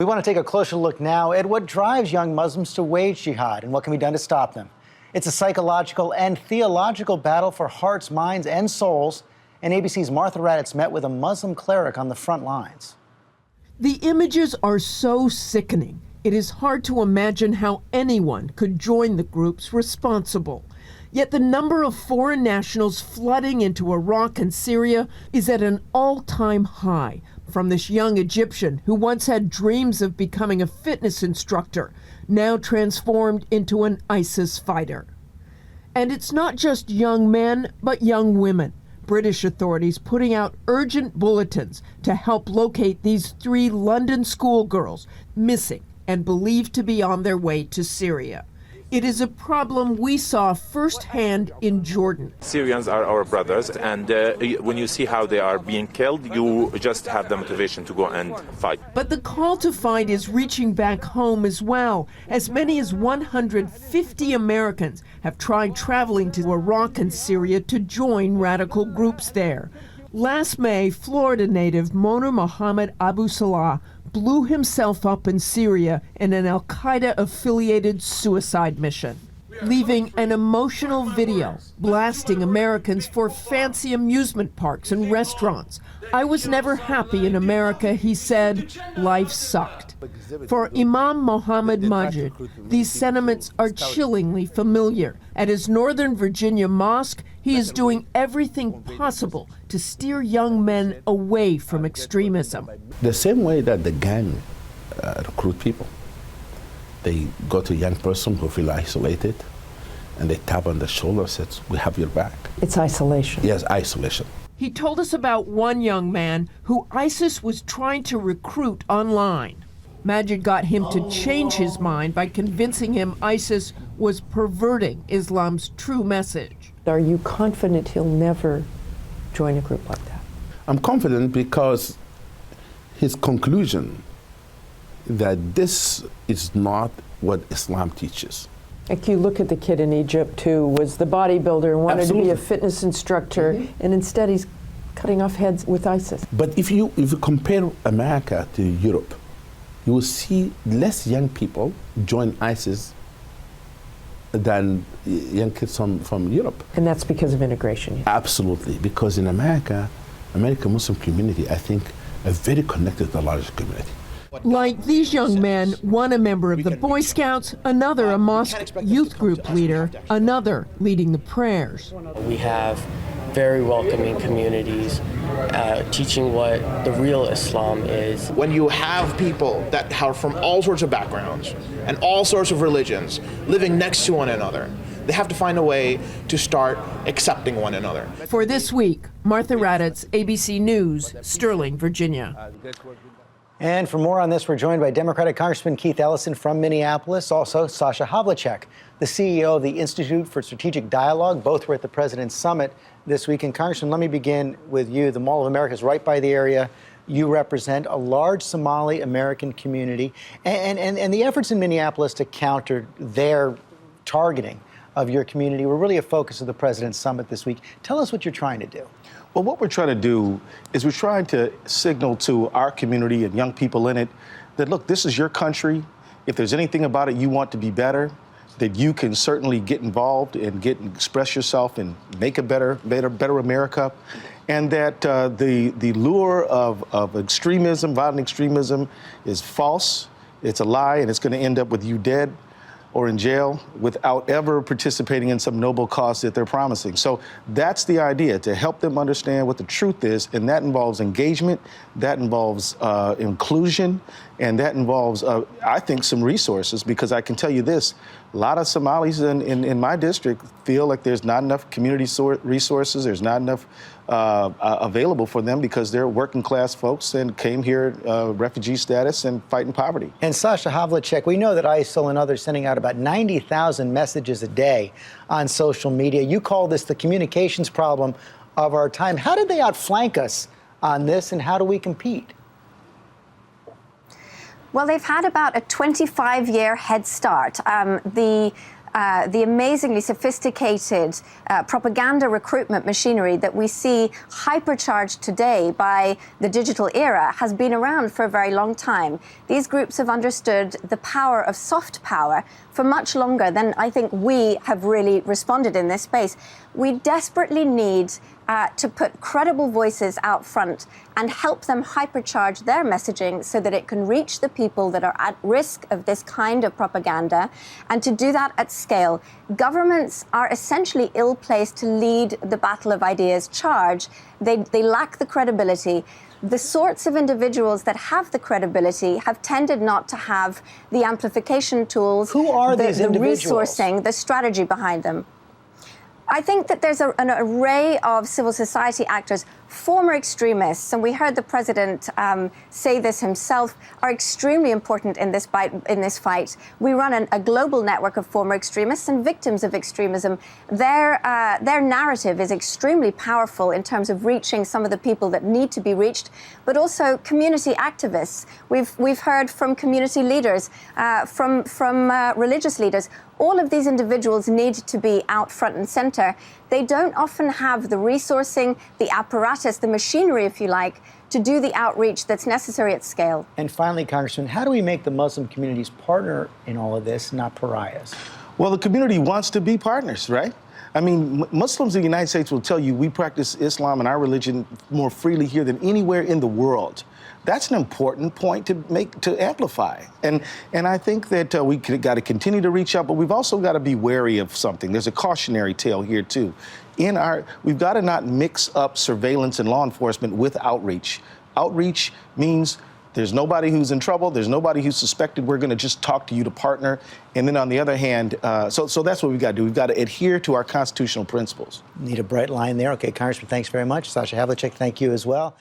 want to take a closer look now at what drives young Muslims to wage jihad and what can be done to stop them. It's a psychological and theological battle for hearts, minds, and souls. And ABC's Martha Raddatz met with a Muslim cleric on the front lines. The images are so sickening. It is hard to imagine how anyone could join the groups responsible. Yet the number of foreign nationals flooding into Iraq and Syria is at an all-time high. From this young Egyptian who once had dreams of becoming a fitness instructor, now transformed into an ISIS fighter. And it's not just young men, but young women. British authorities putting out urgent bulletins to help locate these 3 London schoolgirls missing and believed to be on their way to Syria. It is a problem we saw firsthand in Jordan. Syrians are our brothers, and when you see how they are being killed, you just have the motivation to go and fight. But the call to fight is reaching back home as well. As many as 150 Americans have tried traveling to Iraq and Syria to join radical groups there. Last May, Florida native Mona Mohammed Abu Salah blew himself up in Syria in an al-Qaeda-affiliated suicide mission, leaving an emotional video blasting Americans for fancy amusement parks and restaurants. "I was never happy in America," he said. "Life sucked." For Imam Mohammed Majid, these sentiments are chillingly familiar. At his Northern Virginia mosque, he is doing everything possible to steer young men away from extremism. The same way that the gang recruit people, they go to a young person who feel isolated, and they tap on the shoulder and says, "We have your back." It's isolation. Yes, isolation. He told us about one young man who ISIS was trying to recruit online. Majid got him to change his mind by convincing him ISIS was perverting Islam's true message. Are you confident he'll never join a group like that? I'm confident because his conclusion that this is not what Islam teaches. Like you look at the kid in Egypt who was the bodybuilder and wanted Absolutely. to be a fitness instructor, and instead he's cutting off heads with ISIS. But if you compare America to Europe, you will see less young people join ISIS than young kids from Europe. And that's because of integration. Absolutely, because in America, American Muslim community, I think, are very connected to the larger community. Like these young men, one a member of the Boy Scouts, another a mosque youth group leader, another leading the prayers. We have very welcoming communities, teaching what the real Islam is. When you have people that are from all sorts of backgrounds and all sorts of religions living next to one another, they have to find a way to start accepting one another. For This Week, Martha Raddatz, ABC News, Sterling, Virginia. And for more on this, we're joined by Democratic Congressman Keith Ellison from Minneapolis, also Sasha Havlicek, the CEO of the Institute for Strategic Dialogue. Both were at the President's Summit this week. And Congressman, let me begin with you. The Mall of America is right by the area. You represent a large Somali American community. And the efforts in Minneapolis to counter their targeting of your community were really a focus of the President's Summit this week. Tell us what you're trying to do. Well, what we're trying to do is we're trying to signal to our community and young people in it that, look, this is your country. If there's anything about it you want to be better, that you can certainly get involved and express yourself and make a better America. And that the lure of extremism, violent extremism, is false. It's a lie, and it's going to end up with you dead or in jail without ever participating in some noble cause that they're promising. So that's the idea, to help them understand what the truth is, and that involves engagement, that involves inclusion, and that involves, I think, some resources, because I can tell you this, a lot of Somalis in my district feel like there's not enough community resources, there's not enough available for them because they're working class folks and came here refugee status and fighting poverty. And Sasha Havlicek, we know that ISIL and others sending out about 90,000 messages a day on social media. You call this the communications problem of our time. How did they outflank us on this, and how do we compete? Well, they've had about a 25-year head start. The the amazingly sophisticated propaganda recruitment machinery that we see hypercharged today by the digital era has been around for a very long time. These groups have understood the power of soft power for much longer than I think we have really responded in this space. We desperately need to put credible voices out front and help them hypercharge their messaging so that it can reach the people that are at risk of this kind of propaganda, and to do that at scale. Governments are essentially ill-placed to lead the battle of ideas charge. They lack the credibility. The sorts of individuals that have the credibility have tended not to have the amplification tools, Who are these the individuals? resourcing, the strategy behind them. I think that there's an array of civil society actors, former extremists, and we heard the president say this himself, are extremely important in this fight. We run a global network of former extremists and victims of extremism. Their narrative is extremely powerful in terms of reaching some of the people that need to be reached, but also community activists. We've heard from community leaders, from religious leaders. All of these individuals need to be out front and center. They don't often have the resourcing, the apparatus, the machinery, if you like, to do the outreach that's necessary at scale. And finally, Congressman, how do we make the Muslim community's partner in all of this, not pariahs? Well, the community wants to be partners, right? I mean, Muslims in the United States will tell you we practice Islam and our religion more freely here than anywhere in the world. That's an important point to amplify. And I think that we got to continue to reach out, but we've also got to be wary of something. There's a cautionary tale here, too. We've got to not mix up surveillance and law enforcement with outreach. Outreach means there's nobody who's in trouble. There's nobody who's suspected. We're going to just talk to you to partner. And then on the other hand, so that's what we've got to do. We've got to adhere to our constitutional principles. Need a bright line there. Okay, Congressman, thanks very much. Sasha Havlicek, thank you as well.